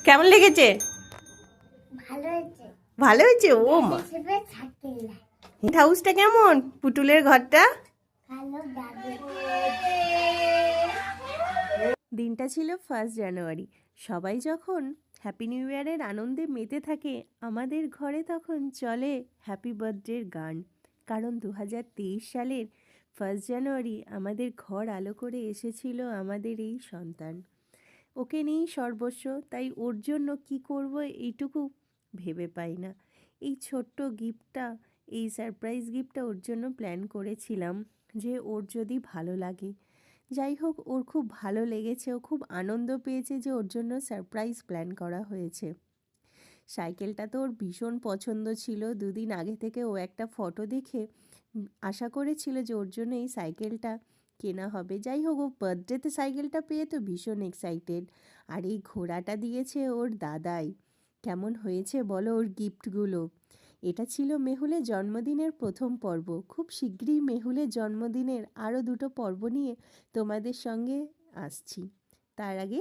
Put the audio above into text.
কেমন লেগেছে? ভালো হয়েছে। ভালো হয়েছে। ও মা, হিসেবে থাকতে না। হিট হাউসটা কেমন? পুতুলের ঘরটা। ভালো দাদু। দিনটা ছিল 1 জানুয়ারি। সবাই যখন হ্যাপি নিউ ইয়ারের আনন্দে মেতে থাকে, আমাদের ঘরে তখন চলে হ্যাপি বার্থডের গান। কারণ 2023 সালের 1 জানুয়ারি আমাদের ঘর আলো করে এসেছিল আমাদের এই সন্তান। ওকে নিয়েই সর্বস্ব, তাই ওর জন্য কি করব এইটুকু ভেবে পাই না। এই ছোট্ট গিফটটা, এই সারপ্রাইজ গিফটটা ওর জন্য প্ল্যান করেছিলাম যে ওর যদি ভালো লাগে। যাই হোক, ওর খুব ভালো লেগেছে, ও খুব আনন্দ পেয়েছে যে ওর জন্য সারপ্রাইজ প্ল্যান করা হয়েছে। সাইকেলটা তো ওর ভীষণ পছন্দ ছিল। 2 দিন আগে থেকে ও একটা ফটো দেখে আশা করেছিল যে ওর জন্য এই সাইকেলটা কেনা হবে। যাই হোক, ও বার্থডেতে সাইকেলটা পেয়ে তো ভীষণ এক্সাইটেড। আর এই ঘোড়াটা দিয়েছে ওর দাদাই। কেমন হয়েছে বলো ওর গিফটগুলো? এটা ছিল মেহুলের জন্মদিনের প্রথম পর্ব। খুব শিগগিরই মেহুলের জন্মদিনের আরও 2টো পর্ব নিয়ে তোমাদের সঙ্গে আসছি। তার আগে